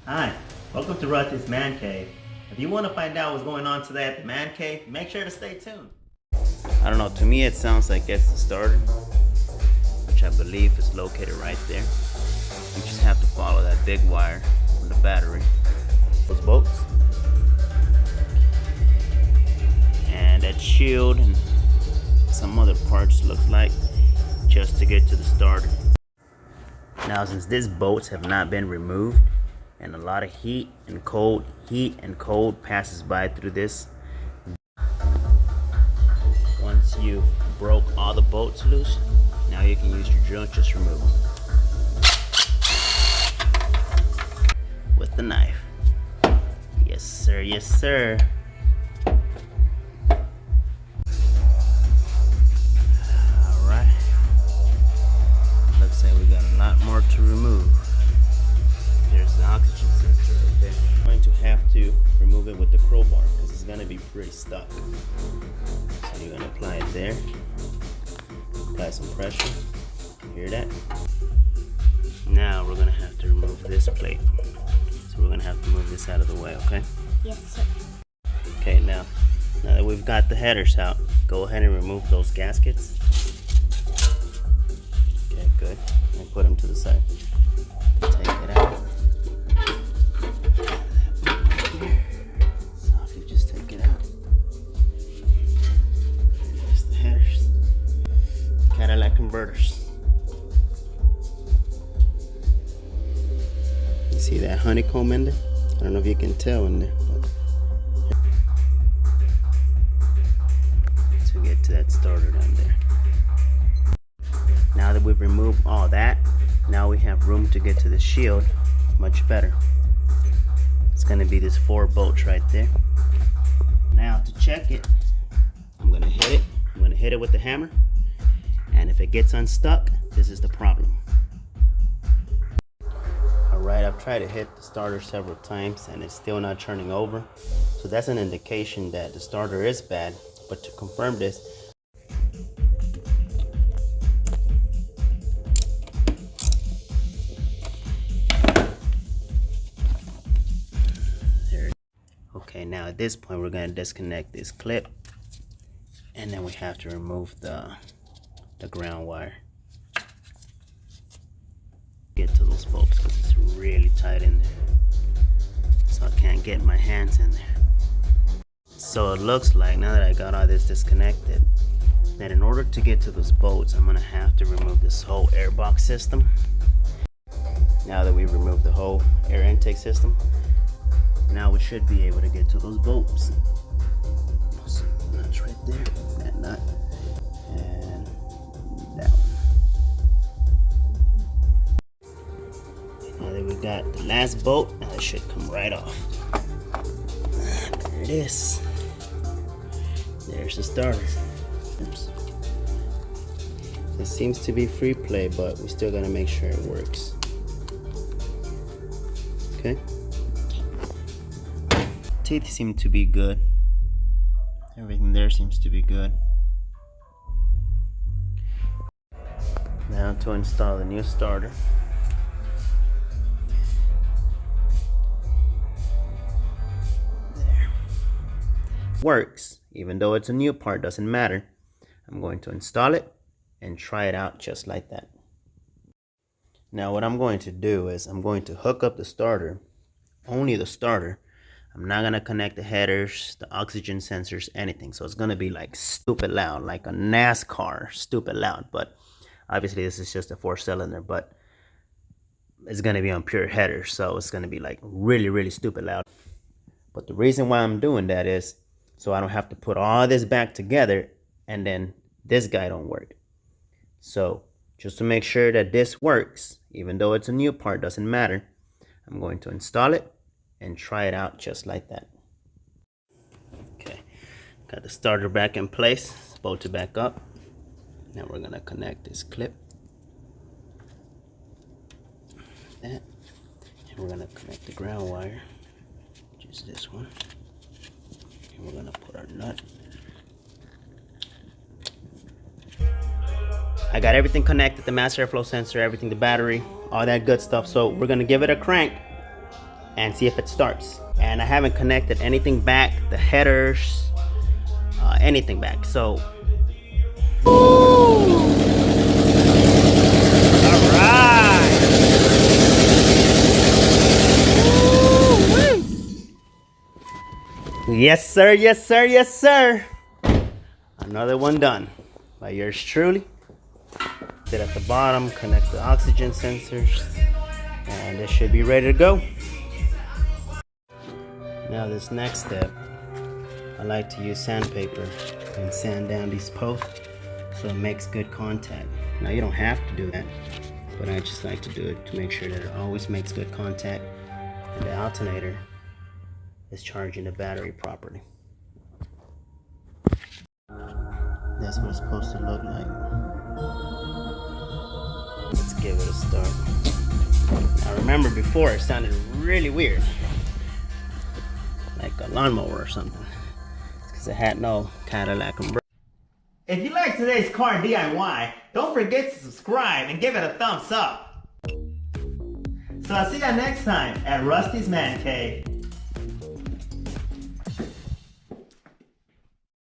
Hi, welcome to Rusty's Man Cave. If you want to find out what's going on today at the Man Cave, make sure to stay tuned. I don't know, to me it sounds like it's the starter, which I believe is located right there. You just have to follow that big wire from the battery. Those bolts. And that shield and some other parts looks like, just to get to the starter. Now since these bolts have not been removed, and a lot of heat and cold passes by through this. Once you've broke all the bolts loose, now you can use your drill and just remove them with the knife. Yes sir, yes sir. Alright, looks like we got a lot more to remove. There's the oxygen sensor right there. I'm going to have to remove it with the crowbar because it's going to be pretty stuck. So you're going to apply it there. Apply some pressure. Hear that? Now we're going to have to remove this plate. So we're going to have to move this out of the way, okay? Yes, sir. Okay, now that we've got the headers out, go ahead and remove those gaskets. Okay, good. And put them to the side. Take it out. Softly just take it out. There's the headers. Cadillac converters. You see that honeycomb in there? I don't know if you can tell in there, but to get to that starter down there. Now that we've removed all that, now we have room to get to the shield much better. It's going to be this 4 bolts right there. Now to check it, I'm going to hit it. I'm going to hit it with the hammer, and if it gets unstuck, this is the problem. Alright, I've tried to hit the starter several times and it's still not turning over, so that's an indication that the starter is bad. But to confirm this, okay, now at this point we're going to disconnect this clip, and then we have to remove the ground wire. Get to those bolts because it's really tight in there, so I can't get my hands in there. So it looks like, now that I got all this disconnected, that in order to get to those bolts, I'm going to have to remove this whole airbox system. Now that we've removed the whole air intake system, now we should be able to get to those bolts. So nuts right there, that nut, and that one. Now that we got the last bolt, now it should come right off. There it is. There's the starter. Oops. It seems to be free play, but we still gotta make sure it works. Okay. Teeth seem to be good. Everything there seems to be good. Now to install the new starter. There. Works, even though it's a new part, doesn't matter. I'm going to install it and try it out just like that. Now what I'm going to do is I'm going to hook up the starter, only the starter. I'm not going to connect the headers, the oxygen sensors, anything. So it's going to be like stupid loud, like a NASCAR, stupid loud. But obviously this is just a 4-cylinder, but it's going to be on pure headers. So it's going to be like really, really stupid loud. But the reason why I'm doing that is so I don't have to put all this back together and then this guy don't work. So just to make sure that this works, even though it's a new part, doesn't matter, I'm going to install it and try it out just like that. Okay, got the starter back in place, it's bolted back up. Now we're gonna connect this clip, that, and we're gonna connect the ground wire, which is this one, and we're gonna put our nut. I got everything connected, the master airflow sensor, everything, the battery, all that good stuff. So we're gonna give it a crank and see if it starts. And I haven't connected anything back, the headers, anything back. So, all right. Yes, sir. Yes, sir. Yes, sir. Another one done by yours truly. Sit at the bottom, connect the oxygen sensors, and this should be ready to go. Now this next step, I like to use sandpaper and sand down these posts so it makes good contact. Now you don't have to do that, but I just like to do it to make sure that it always makes good contact and the alternator is charging the battery properly. That's what it's supposed to look like. Let's give it a start. Now remember before it sounded really weird, like a lawnmower or something. It's because it had no Cadillac umbrella. If you like today's car DIY, don't forget to subscribe and give it a thumbs up. So I'll see you next time at Rusty's Man Cave.